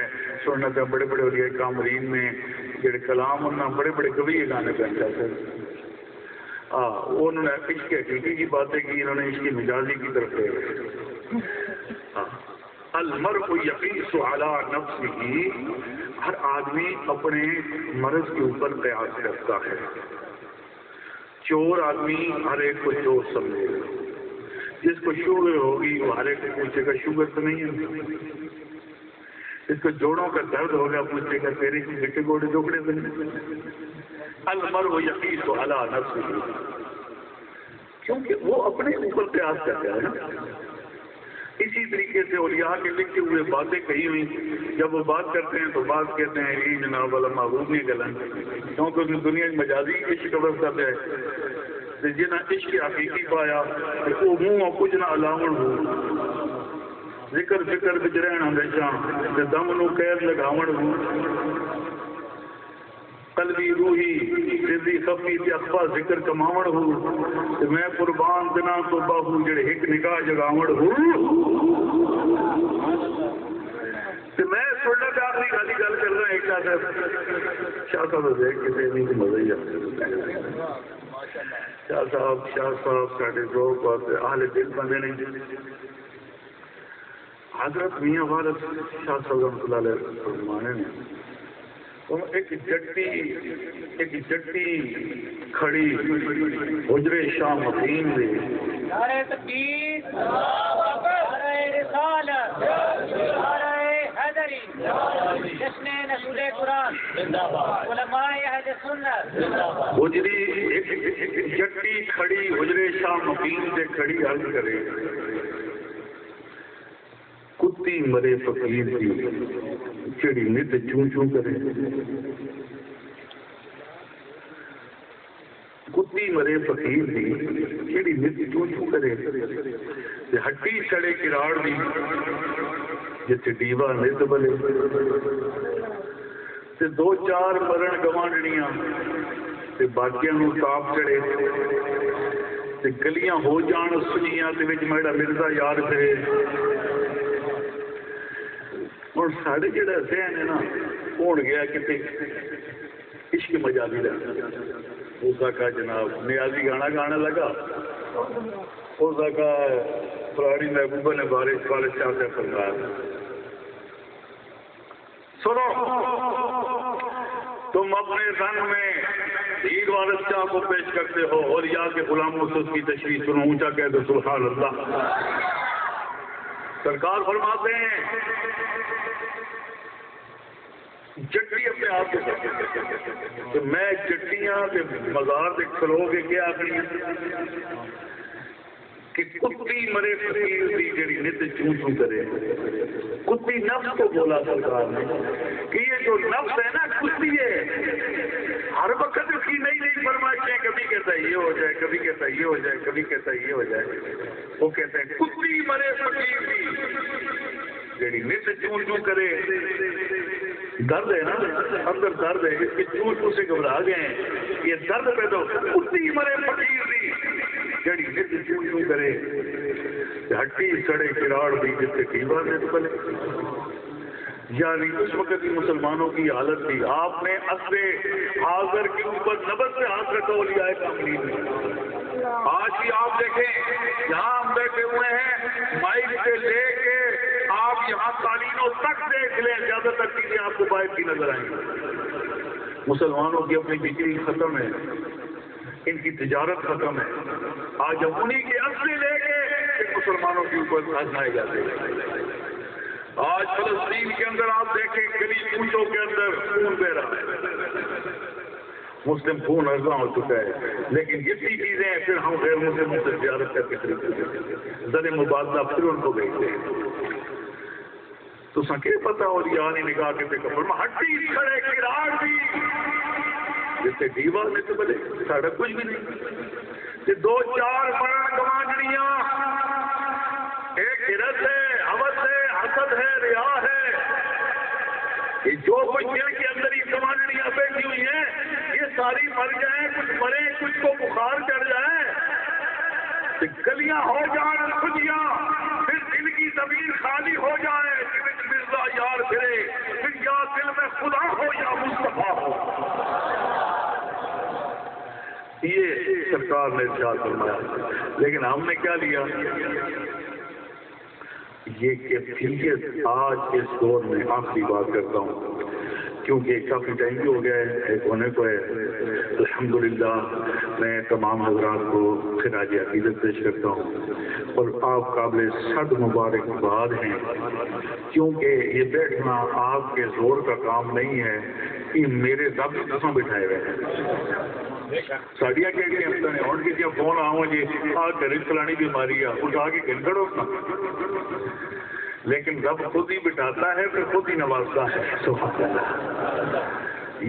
سننا تھا بڑے بڑے ولی کامرین میں جڑے کلام انہوں بڑے بڑے کبھی گانے پہنچا تھے انہوں نے عشق حقیقی کی باتیں کی انہوں نے عشق مجازی کی طرف گئے المرء یقیس علی نفسہ ہر آدمی اپنے مرض کے اوپر قیاس کرتا ہے چور آدمی ہر ایک کو چور سمجھے گا جس کو شوگر ہوگی وہ ہر ایک کو پوچھے گا شوگر تو نہیں ہے جس کو جوڑوں کا درد ہوگا پوچھے گا تیرے کی گٹے گوڑے جوڑے تو نہیں المرء یقیس علی نفسہ کیونکہ وہ اپنے اوپر قیاس کرتا ہے نا اسی طریقے سے اولیاء کے لکھے ہوئے باتیں کہی ہوئی جب وہ بات کرتے ہیں تو بات کہتے ہیں یہ جناب والا محبوب نہیں گلن کیونکہ اس دنیا مجازی عشق قبر کرتے ہیں جنہیں عشق حقیقی پایا وہ منہ کچھ نہ علاوہ ہو ذکر فکر بچ رہن ہمیشہ دم نو قید لگاون ہو قلبی روحی سردی خفی تے اخفا ذکر کماون ہو تے میں قربان دنا تو باہو جڑے ایک نگاہ جگاون ہو تے میں سننا پہ آخری گالی گل کر رہا ایک شاہ صاحب دیکھ کسی نہیں مزہ ہی شاہ صاحب ساڈے ذوق اور اہل دل بندے نہیں حضرت میاں والد شاہ صاحب رحمۃ اللہ علیہ فرمانے نے ایک جٹی کھڑی حجرے شاہ مقیم دے نعرہ تکبیر نعرہ رسالت نعرہ حیدری جشن نزول قرآن علماء اہل سنت حجری ایک جٹی کھڑی حجرے شاہ مقیم دے کھڑی عرض کرے کتی مرے فقیر کی چڑی نت چون چون کرے کتی مرے فقیر کی چڑی نت چون چون کرے ہٹی چڑے کراڑ دی جتھے ڈیوا نت بلے تے دو چار مرن گوانڈیاں تے باقیاں نو تاپ چڑے تے گلیاں ہو جان سنیاں تے وچ میرا مرزا یاد کرے اور سارے جڑے ذہن ہے نا کون گیا کتے عشق مجازی رہا اس کا جناب نیازی گانا گانے لگا اس کا پرانی محبوبہ نے بارش شاہ سے فرمایا سنو تم اپنے رنگ میں عید والد شاہ کو پیش کرتے ہو اور یا کے غلاموں سے اس کی تشریح سنو اونچا کہہ دو سبحان اللہ سرکار فرماتے ہیں جٹی اپنے آپ کے ساتھ تو میں جٹیاں کے مزار سے کھلو کے کیا آخری کہ کتی مرے فقیر دی جڑی نت چون چون کرے کتی نفس کو بولا سرکار نے کہ یہ جو نفس ہے نا کتی ہے ہر وقت اس کی نئی نئی فرمائشیں کبھی کہتا ہے یہ ہو جائے کبھی کہتا ہے یہ ہو جائے کبھی کہتا ہے یہ ہو جائے وہ کہتے ہیں کتی مرے فقیر دی جڑی نت چون چون کرے درد ہے نا اندر درد ہے اس کے چون چون سے گھبرا گئے ہیں یہ درد پیدا کتی مرے فقیر دی جڑی نت چون چون کرے ہٹی سڑے کراڑ دی جتنے ٹیبا نت بنے یعنی اس وقت کی مسلمانوں کی حالت تھی آپ نے اصل حاضر کے اوپر نبض سے ہاتھ رکھا اولیاء کاملین میں آج بھی آپ دیکھیں یہاں ہم بیٹھے ہوئے ہیں مائک سے لے کے آپ یہاں تعلیموں تک دیکھ لیں زیادہ تر چیزیں آپ کو باہر کی نظر آئیں مسلمانوں کی اپنی بجلی ختم ہے ان کی تجارت ختم ہے آج ہم انہی کے اصلی لے کے مسلمانوں کے اوپر آزمائے جاتے ہیں آج فلسطین کے اندر آپ دیکھیں گلی کوچوں کے اندر خون بہ رہا ہے، مسلم خون ارزاں ہو چکا ہے، لیکن جتنی چیزیں ہیں پھر ہم غیر مسلموں سے زیارت کر کے خریدتے زر مبادلہ پھر ان کو بھیجتے ہیں۔ تو سکے پتا اور یعنی نگاہ کے پہ کپڑ میں ہٹی کھڑے کراڑ بھی جیسے دیوار میں تو بلے ساڑھا کچھ بھی نہیں، دو چار بڑا گوانجڑیاں، ایک حرت ہے، حوث ہے، حسد ہے، ریا ہے، یہ جو کچھ دل کے اندر ہی گوانجڑیاں بیٹھی ہوئی ہیں یہ ساری مر جائیں، کچھ مرے، کچھ کو بخار چڑھ جائے، گلیاں ہو جائیں کھجیاں، پھر دل کی زمین خالی ہو جائے، مرزا یار پھرے، پھر یا دل میں خدا ہو یا مصطفیٰ ہو۔ یہ سرکار نے ارشاد فرمایا، لیکن ہم نے کیا لیا؟ یہ کیفیت آج اس دور میں آخری بات کرتا ہوں کیونکہ کافی ٹائم بھی ہو گیا ہے، ایک ہونے کو ہے۔ الحمدللہ میں تمام حضرات کو خراج عقیدت پیش کرتا ہوں اور آپ قابل صد مبارکباد ہیں، کیونکہ یہ بیٹھنا آپ کے زور کا کام نہیں ہے، یہ میرے رب قسم بٹھائے ہوئے ہیں۔ ساڑیاں کہہ کے ہفتہ نے اور کسی فون آؤں جی آ گھر فلانی بیماری ہے اٹھا کے گھنگڑ اٹھنا، لیکن رب خود ہی بٹھاتا ہے پھر خود ہی نوازتا ہے۔ سبحان اللہ۔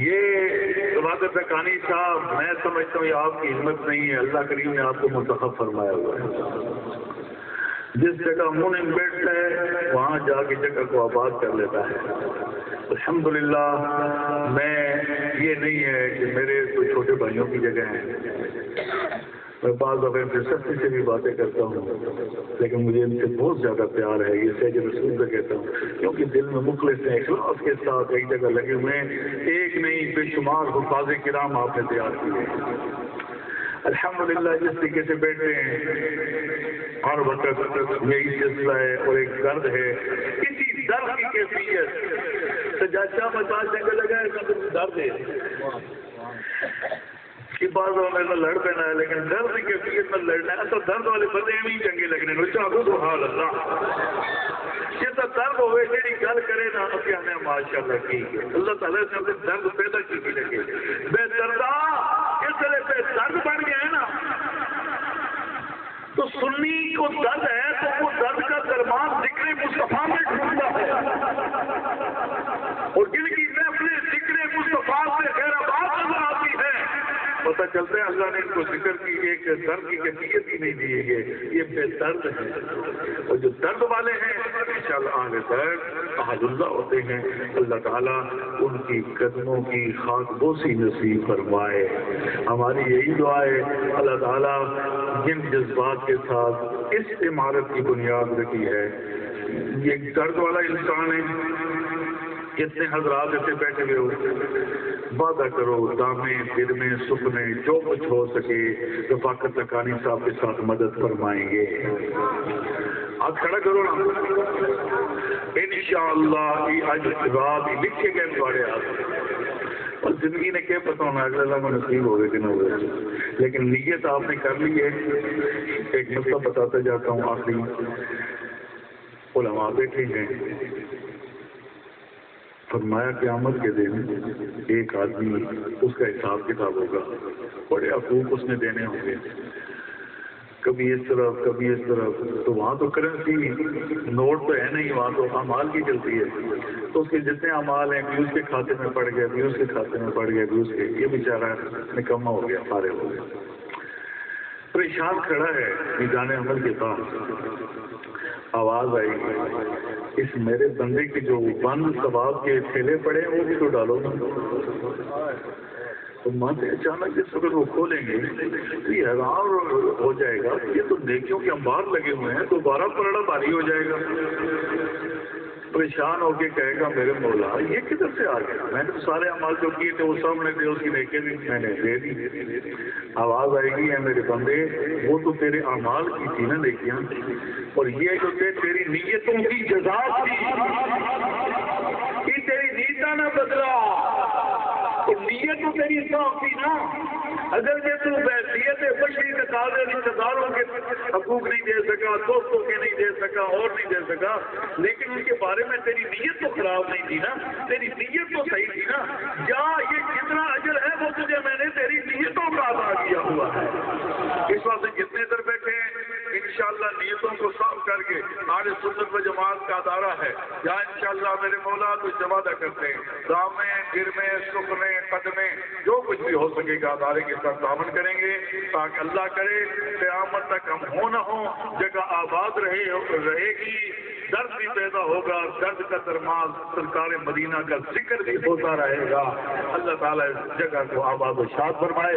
یہ عبادت حقانی صاحب میں سمجھتا ہوں یہ آپ کی ہمت نہیں ہے، اللہ کریم نے آپ کو منتخب فرمایا ہوا ہے، جس جگہ منم بیٹھتا ہے وہاں جا کے جگہ کو آباد کر لیتا ہے۔ الحمدللہ میں یہ نہیں ہے کہ میرے کوئی چھوٹے بھائیوں کی جگہ ہیں، میں بعض دفعہ دلچسپی سے بھی باتیں کرتا ہوں، لیکن مجھے ان سے بہت زیادہ پیار ہے، یہ سید رسول سے کہتا ہوں، کیونکہ دل میں مخلص ہیں، اخلاص کے ساتھ ایک جگہ لگے ہوئے ہیں، ایک نہیں بے شمار حفاظ کرام آپ نے تیار کیے ہیں۔ الحمدللہ جس طریقے سے بیٹھے ہیں ہر وقت یہی سلسلہ ہے اور ایک درد ہے، اسی درد کی کیفیت سجادہ بتا جگہ لگا ہے، درد ہے کہ بعض میرے لڑ پینا ہے، لیکن درد کی کیفیت میں لڑنا ہے تو درد والے بندے بھی چنگے لگنے لو چاہو تو حال اللہ یہ تو درد ہوئے جی گل کرے نا کہ ہمیں ماشاء اللہ ٹھیک ہے، اللہ تعالیٰ سے ہمیں درد پیدا کی لگے بے دردہ اس طرح پہ درد بن گیا ہے نا، تو سنی کو درد ہے تو وہ درد کا درمان ذکر مصطفیٰ میں ڈھونڈتا ہے، اور جن کی محفلیں ذکر مصطفیٰ سے خیر آباد نظر آتی ہے پتہ چلتا ہے اللہ نے ان کو ذکر کی ایک درد کی کیفیت ہی نہیں دی ہے، یہ بے درد ہے، اور جو درد والے ہیں انشاءاللہ اہل درد اہل اللہ ہوتے ہیں، اللہ تعالیٰ ان کی قدموں کی خاک بوسی نصیب فرمائے۔ ہماری یہی دعا ہے اللہ تعالیٰ جن جذبات کے ساتھ اس عمارت کی بنیاد رکھی ہے، یہ درد والا انسان ہے، کتنے حضرات ایسے بیٹھے ہوئے ہو، وعدہ کرو دامے دل میں سپنے جو کچھ ہو سکے رفاقت حقانی صاحب کے ساتھ مدد فرمائیں گے۔ آپ کھڑا کرو نا، انشاءاللہ یہ آج رات لکھے گئے تمہارے ہاتھ، اور زندگی نے کیا پتا ہونا اگلے اللہ میں نصیب ہوئے کہ نہ ہوئے، لیکن نیت آپ نے کر لی ہے۔ ایک مسئلہ بتاتا جاتا ہوں آخری، علماء بیٹھے ہیں، فرمایا قیامت کے دن ایک آدمی اس کا حساب کتاب ہوگا، بڑے حقوق اس نے دینے ہوں گے، کبھی اس طرف کبھی اس طرف، تو وہاں تو کرنسی نوٹ تو ہے نہیں، وہاں تو اعمال کی چلتی ہے، تو اس کے جتنے اعمال ہیں بھی اس کے کھاتے میں پڑ گئے، بھی اس کے کھاتے میں پڑ گئے، بھی اس کے، یہ بیچارہ نکما ہو گیا، سارے ہو گئے، پریشان کھڑا ہے میدان عمل کے پاس، آواز آئی اس میرے بندے کی جو بند ثواب کے تھیلے پڑے ہیں وہ بھی تو ڈالو نا، تو ماں سے اچانک جس وقت وہ کھولیں گے تو یہ حیران ہو جائے گا، یہ تو نیکیوں کے انبار لگے ہوئے ہیں، دوبارہ پلڑا بھاری ہو جائے گا، پریشان ہو کے کہے گا میرے مولا یہ کدھر سے آ گیا، میں نے تو سارے اعمال جو کیے تھے وہ سامنے تھے، اس کی نیکی بھی میں نے دے دی۔ آواز آئے گی ہے میرے بندے وہ تو تیرے اعمال کی تھی نا نیکیاں، اور یہ جو تیری نیتوں کی جزا تھی، یہ تیری نیتاں نہ بدلا، تو نیت تو تیری صاف تھی نا، اگر میں تو بحثیت بشری کے تقاضے رشتے داروں کے حقوق نہیں دے سکا، دوستوں کے نہیں دے سکا، اور نہیں دے سکا، لیکن ان کے بارے میں تیری نیت تو خراب نہیں تھی نا، تیری نیت تو صحیح تھی نا۔ یا یہ جتنا اجر ہے وہ تجھے میں نے تیری نیتوں کا ادا کیا ہوا ہے۔ اس واسطے جتنے در بیٹھے ہیں انشاءاللہ نیتوں کو صاف کر کے آج سنت و جماعت کا ادارہ ہے، جہاں انشاءاللہ میرے مولا تو وعدہ کرتے ہیں دامیں گرمیں سکھنے قدمیں جو کچھ بھی ہو سکے گا ادارے کے ساتھ تعاون کریں گے، تاکہ اللہ کرے قیامت تک ہم ہو نہ ہوں جگہ آباد رہے گی، درد بھی پیدا ہوگا، درد کا درمان سرکار مدینہ کا ذکر بھی ہوتا رہے گا۔ اللہ تعالیٰ اس جگہ کو آباد و شاد فرمائے۔